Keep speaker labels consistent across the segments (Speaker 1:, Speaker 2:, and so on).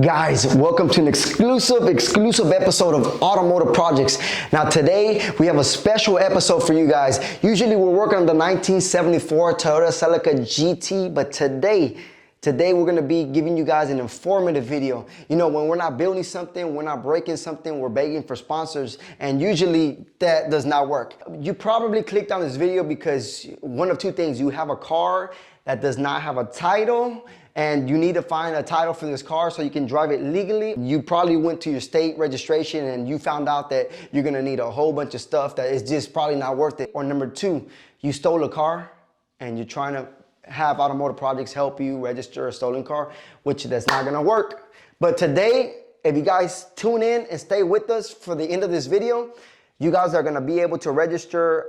Speaker 1: Guys, welcome to an exclusive episode of Automotive Projects. Now today we have a special episode for you guys. Usually we're working on the 1974 Toyota Celica GT, but today we're going to be giving you guys an informative video. You know, when we're not building something, we're not breaking something, we're begging for sponsors, and usually that does not work. You probably clicked on this video because one of two things: you have a car that does not have a title, and you need to find a title for this car so you can drive it legally. You probably went to your state registration and you found out that you're gonna need a whole bunch of stuff that is just probably not worth it. Or number two, you stole a car and you're trying to have Automotive Projects help you register a stolen car, which that's not gonna work. But today, if you guys tune in and stay with us for the end of this video, you guys are gonna be able to register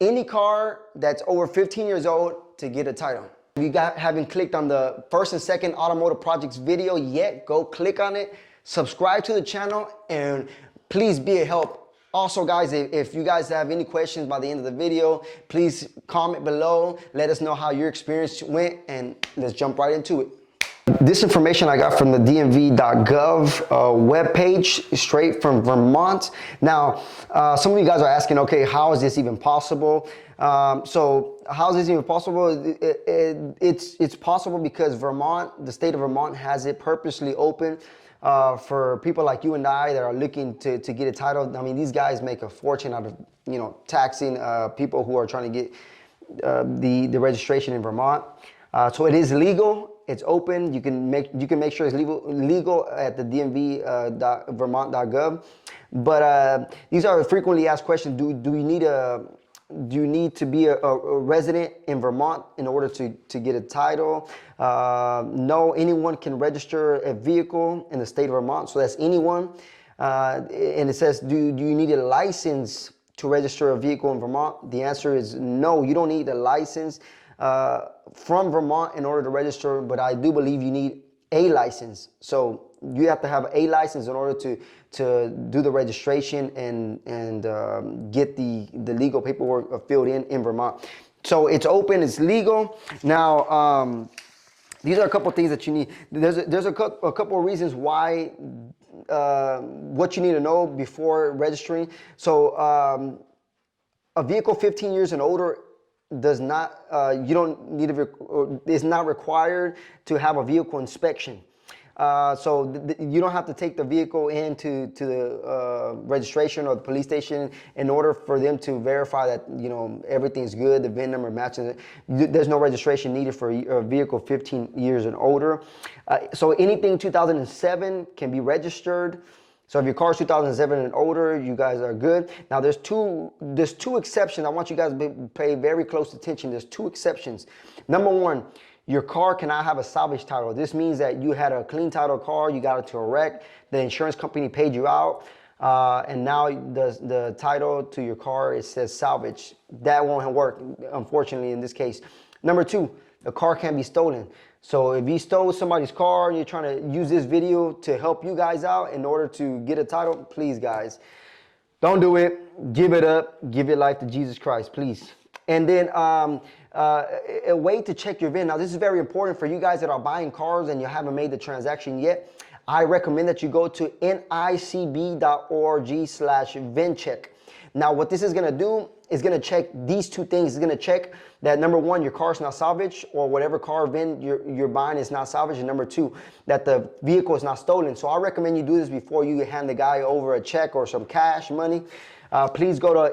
Speaker 1: any car that's over 15 years old to get a title. If you haven't clicked on the first and second Automotive Projects video yet, go click on it, subscribe to the channel, and please be a help. Also guys, if you guys have any questions by the end of the video, please comment below, let us know how your experience went, and let's jump right into it. This information I got from the DMV.gov webpage, straight from Vermont. Now, some of you guys are asking, okay, how is this even possible? So how is this even possible? It's possible because Vermont, the state of Vermont, has it purposely open for people like you and I that are looking to get a title. I mean, these guys make a fortune out of, you know, taxing people who are trying to get the registration in Vermont. So it is legal. It's open. You can make sure it's legal at the DMV.vermont.gov. But these are frequently asked questions. Do you need to be a resident in Vermont in order to get a title? No, anyone can register a vehicle in the state of Vermont. So that's anyone. And it says, do you need a license to register a vehicle in Vermont? The answer is no. You don't need a license from Vermont in order to register, but I do believe you need a license. So you have to have a license in order to do the registration and get the legal paperwork filled in Vermont. So it's open, it's legal. Now, these are a couple things that you need. There's a couple of reasons why, what you need to know before registering. So a vehicle 15 years and older does not, you don't need it's not required to have a vehicle inspection. So you don't have to take the vehicle into the registration or the police station in order for them to verify that, you know, everything's good, the VIN number matches it. There's no registration needed for a vehicle 15 years and older. So anything 2007 can be registered. So if your car is 2007 and older, you guys are good. Now there's two exceptions. I want you guys to pay very close attention. There's two exceptions. Number one, your car cannot have a salvage title. This means that you had a clean title car, you got into a wreck, the insurance company paid you out, and now the title to your car, it says salvage. That won't work, unfortunately, in this case. Number two, the car can be stolen. So if you stole somebody's car and you're trying to use this video to help you guys out in order to get a title, please guys, don't do it. Give it up. Give your life to Jesus Christ, please. And then a way to check your VIN. Now this is very important for you guys that are buying cars and you haven't made the transaction yet. I recommend that you go to nicb.org/VIN check. Now what this is going to do is going to check these two things. It's going to check that, number one, your car's not salvaged, or whatever car VIN you're buying is not salvaged, and number two, that the vehicle is not stolen. So I recommend you do this before you hand the guy over a check or some cash money. Please go to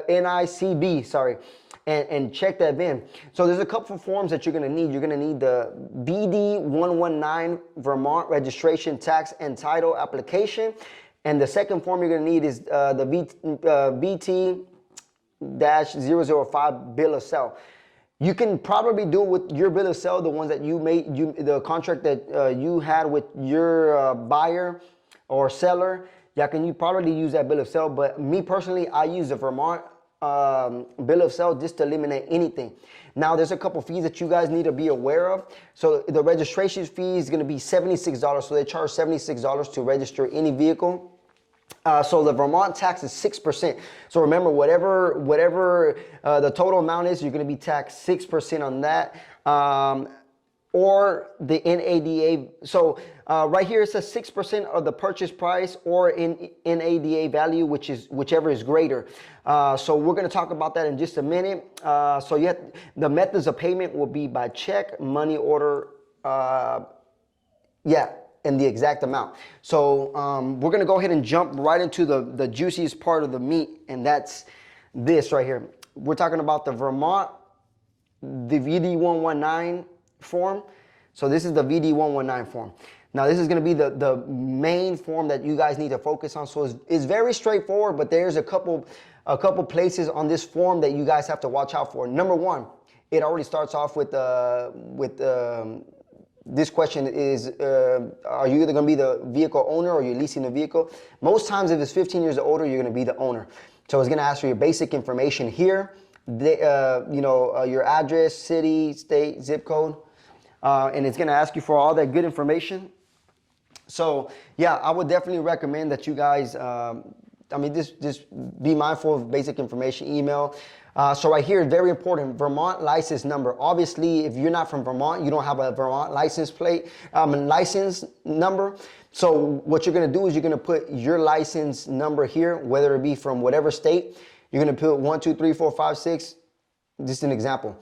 Speaker 1: NICB, and check that VIN. So there's a couple of forms that you're going to need. You're going to need the VD119 Vermont Registration Tax and Title Application. And the second form you're going to need is the VT-005 bill of sale. You can probably do it with your bill of sale, the ones that you made, the contract that you had with your buyer or seller. You probably use that bill of sale, but me personally, I use the Vermont bill of sale just to eliminate anything. Now, there's a couple fees that you guys need to be aware of. So the registration fee is going to be $76. So they charge $76 to register any vehicle. So the Vermont tax is 6%. So remember, whatever the total amount is, you're going to be taxed 6% on that. or the NADA. So right here it says 6% of the purchase price or in NADA value, whichever is greater. So we're going to talk about that in just a minute. So the methods of payment will be by check, money order, and the exact amount. So we're going to go ahead and jump right into the juiciest part of the meat, and that's this right here. We're talking about the Vermont, the VD119 form. So this is the VD119 form. Now this is going to be the main form that you guys need to focus on. So it's very straightforward, but there's a couple places on this form that you guys have to watch out for. Number one, it already starts off with this question is, are you either going to be the vehicle owner or you're leasing the vehicle? Most times if it's 15 years or older, you're going to be the owner. So it's going to ask for your basic information here, your address, city, state, zip code, and it's going to ask you for all that good information. So yeah, I would definitely recommend that you guys, just be mindful of basic information, email. So right here, very important, Vermont license number. Obviously, if you're not from Vermont, you don't have a Vermont license number. So what you're gonna do is you're gonna put your license number here, whether it be from whatever state. You're gonna put 1, 2, 3, 4, 5, 6, just an example.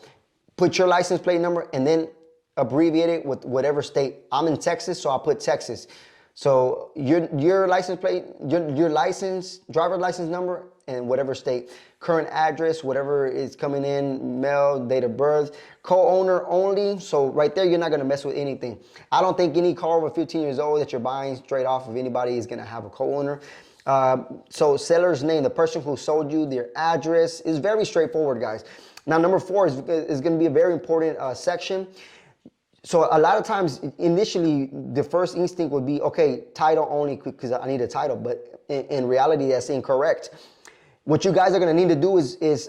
Speaker 1: Put your license plate number and then abbreviate it with whatever state. I'm in Texas, so I'll put Texas. So your license plate, your license, driver's license number, and whatever state, current address, whatever is coming in, mail, date of birth, co-owner only. So right there, you're not gonna mess with anything. I don't think any car over 15 years old that you're buying straight off of anybody is gonna have a co-owner. So seller's name, the person who sold you, their address, is very straightforward, guys. Now, number 4 is gonna be a very important section. So a lot of times, initially, the first instinct would be, okay, title only because I need a title. But in reality, that's incorrect. What you guys are going to need to do is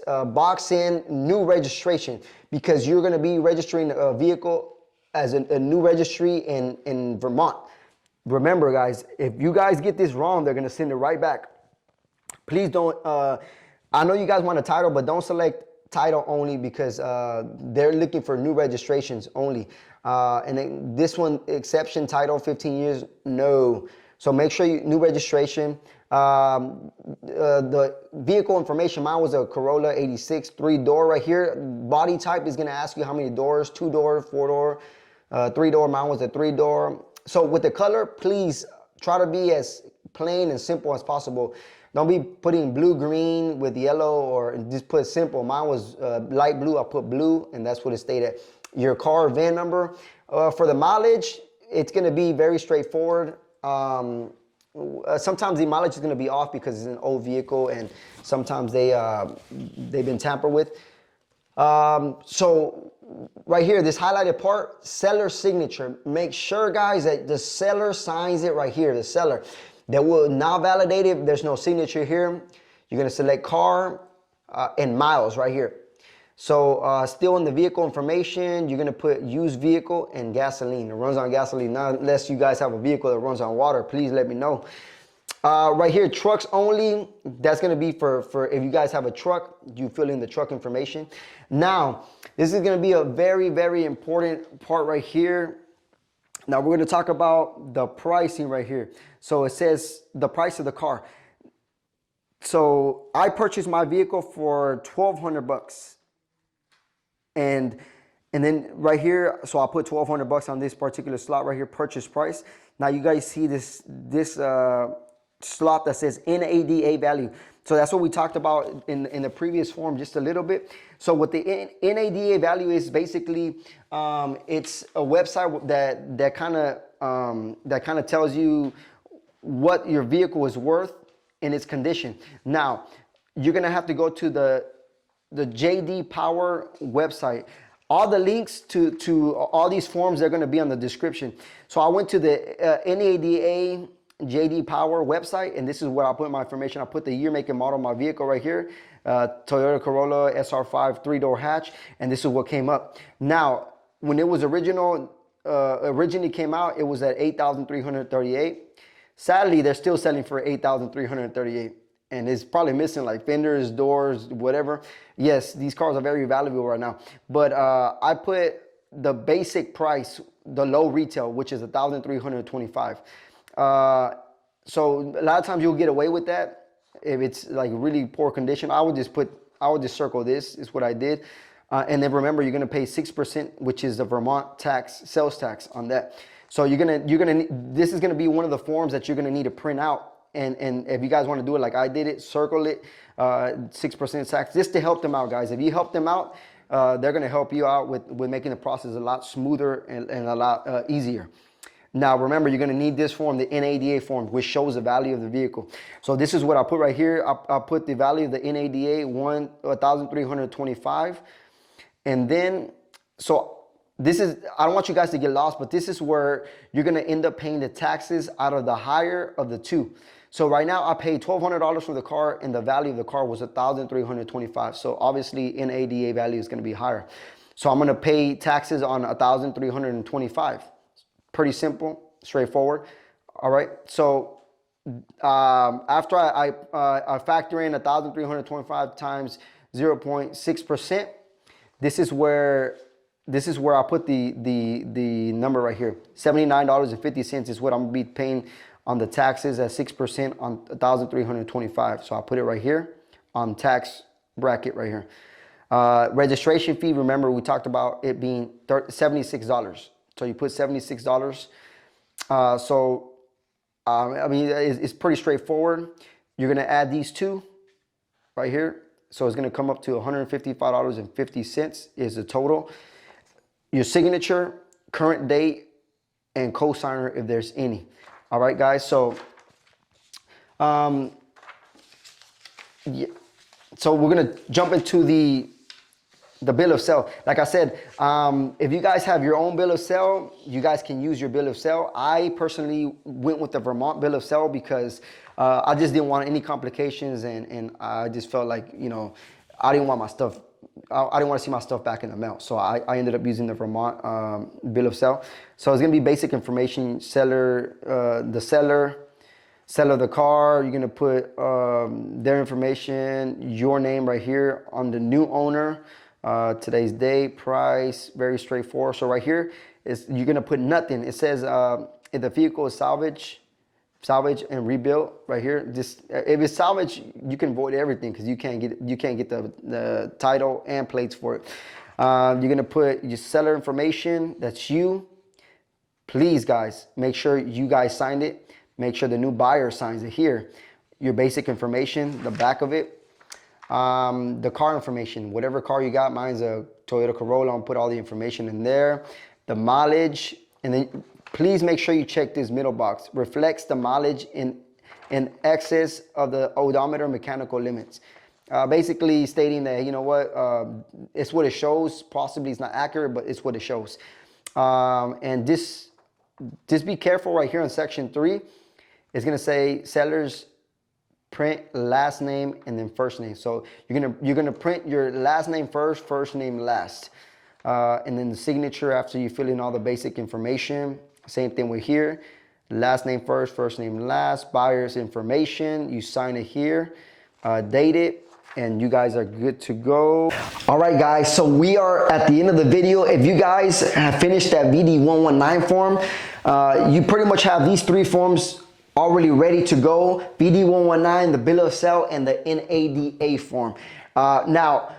Speaker 1: box in new registration, because you're going to be registering a vehicle as a new registry in Vermont. Remember, guys, if you guys get this wrong, they're going to send it right back. Please don't. I know you guys want a title, but don't select title only, because they're looking for new registrations only. And then this one, exception title, 15 years, no. So make sure new registration. The vehicle information, mine was a Corolla 86, 3-door right here. Body type is gonna ask you how many doors, 2-door, 4-door, 3-door, mine was a 3-door. So with the color, please try to be as plain and simple as possible. Don't be putting blue, green with yellow, or just put simple. Mine was light blue. I put blue, and that's what it stated. Your car VIN number. For the mileage, it's going to be very straightforward. Sometimes the mileage is going to be off because it's an old vehicle, and sometimes they've been tampered with. So right here, this highlighted part, seller signature. Make sure, guys, that the seller signs it right here, the seller. That will now validate it. There's no signature here. You're gonna select car and miles right here. So still in the vehicle information, you're gonna put used vehicle and gasoline. It runs on gasoline. Now, unless you guys have a vehicle that runs on water, please let me know. Right here, trucks only. That's gonna be for if you guys have a truck, you fill in the truck information. Now, this is gonna be a very, very important part right here. Now we're going to talk about the pricing right here. So it says the price of the car. So I purchased my vehicle for $1,200, and then right here, so I'll put $1,200 on this particular slot right here, purchase price. Now you guys see this slot that says NADA value. So that's what we talked about in the previous form just a little bit. So what the NADA value is, basically, it's a website that kind of tells you what your vehicle is worth in its condition. Now, you're gonna have to go to the JD Power website. All the links to all these forms, they're gonna be on the description. So I went to the NADA JD Power website, and this is where I put my information. I put the year, make, and model of my vehicle right here, Toyota Corolla SR5 3-door hatch, and this is what came up. Now, when it was originally came out, it was at $8,338. Sadly, they're still selling for $8,338, and it's probably missing like fenders, doors, whatever. Yes, these cars are very valuable right now, but I put the basic price, the low retail, which is $1,325. So a lot of times you'll get away with that if it's like really poor condition. I would just circle this, is what I did. And then remember, you're gonna pay 6%, which is the Vermont tax, sales tax on that. So this is gonna be one of the forms that you're gonna need to print out. And if you guys wanna do it like I did it, circle it, 6% tax, just to help them out, guys. If you help them out, they're gonna help you out with making the process a lot smoother and a lot easier. Now, remember, you're gonna need this form, the NADA form, which shows the value of the vehicle. So this is what I'll put right here. I'll put the value of the NADA, $1,325. And then, so this is, I don't want you guys to get lost, but this is where you're gonna end up paying the taxes out of the higher of the two. So right now I paid $1,200 for the car, and the value of the car was $1,325. So obviously NADA value is gonna be higher. So I'm gonna pay taxes on $1,325. Pretty simple, straightforward. All right, so after I factor in 1,325 times 0.6%, this is where I put the number right here. $79.50 is what I'm gonna be paying on the taxes at 6% on 1,325. So I'll put it right here on tax bracket right here. Registration fee, remember we talked about it being $76. So you put $76. I mean, it's pretty straightforward. You're gonna add these two right here. So it's gonna come up to $155.50 is the total. Your signature, current date, and cosigner if there's any. All right, guys, so yeah. So we're gonna jump into the bill of sale. Like I said, if you guys have your own bill of sale, you guys can use your bill of sale. I personally went with the Vermont bill of sale because I just didn't want any complications, and I just felt like, you know, I didn't want my stuff, I didn't want to see my stuff back in the mail. So I ended up using the Vermont bill of sale. So it's gonna be basic information, seller, the seller of the car. You're gonna put their information, your name right here on the new owner. Today's date, price, very straightforward. So right here is, you're gonna put nothing. It says if the vehicle is salvage and rebuilt right here. Just if it's salvage, you can void everything because you can't get the title and plates for it. You're gonna put your seller information. That's you. Please, guys, make sure you guys signed it. Make sure the new buyer signs it here. Your basic information, the back of it. The car information, whatever car you got. Mine's a Toyota Corolla. I'll put all the information in there. The mileage, and then please make sure you check this middle box. Reflects the mileage in excess of the odometer mechanical limits. Basically stating that, you know what, it's what it shows. Possibly it's not accurate, but it's what it shows. And just be careful right here in section 3. It's gonna say sellers print last name and then first name. So you're gonna print your last name first name last, and then the signature after you fill in all the basic information. Same thing with here, last name first name last. Buyer's information, you sign it here, date it, and you guys are good to go. All right, guys, so we are at the end of the video. If you guys have finished that VD119 form, you pretty much have these 3 forms already ready to go. VD119, the bill of sale, and the NADA form. Now,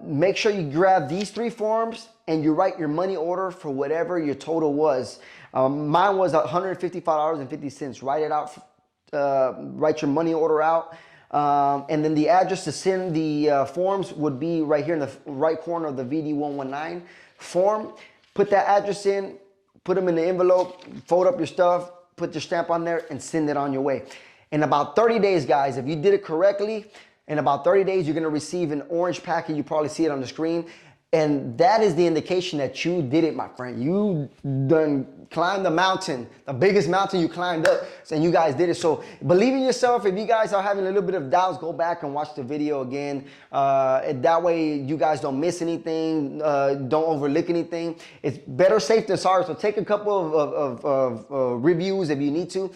Speaker 1: make sure you grab these 3 forms and you write your money order for whatever your total was. Mine was $155.50. Write it out, write your money order out. And then the address to send the forms would be right here in the right corner of the VD119 form. Put that address in, put them in the envelope, fold up your stuff, put your stamp on there, and send it on your way. In about 30 days, guys, if you did it correctly, in about 30 days, you're gonna receive an orange packet. You probably see it on the screen. And that is the indication that you did it, my friend. You done climbed the mountain, the biggest mountain you climbed up, and you guys did it. So believe in yourself. If you guys are having a little bit of doubts, go back and watch the video again. That way you guys don't miss anything, don't overlook anything. It's better safe than sorry. So take a couple of reviews if you need to.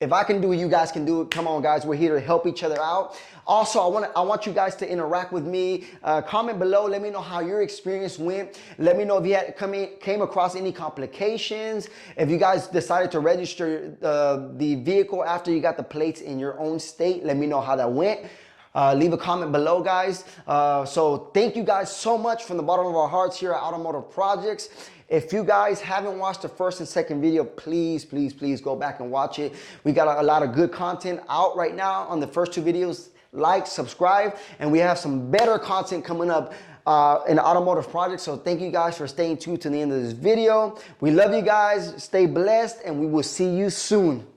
Speaker 1: If I can do it, you guys can do it. Come on, guys. We're here to help each other out. Also, I want you guys to interact with me. Comment below. Let me know how your experience went. Let me know if you came across any complications. If you guys decided to register the vehicle after you got the plates in your own state, let me know how that went. Leave a comment below, guys. So thank you guys so much from the bottom of our hearts here at Automotive Projects. If you guys haven't watched the first and second video, please go back and watch it. We got a lot of good content out right now on the first two videos. Like, subscribe, and we have some better content coming up in the Automotive Project. So thank you guys for staying tuned to the end of this video. We love you guys. Stay blessed, and we will see you soon.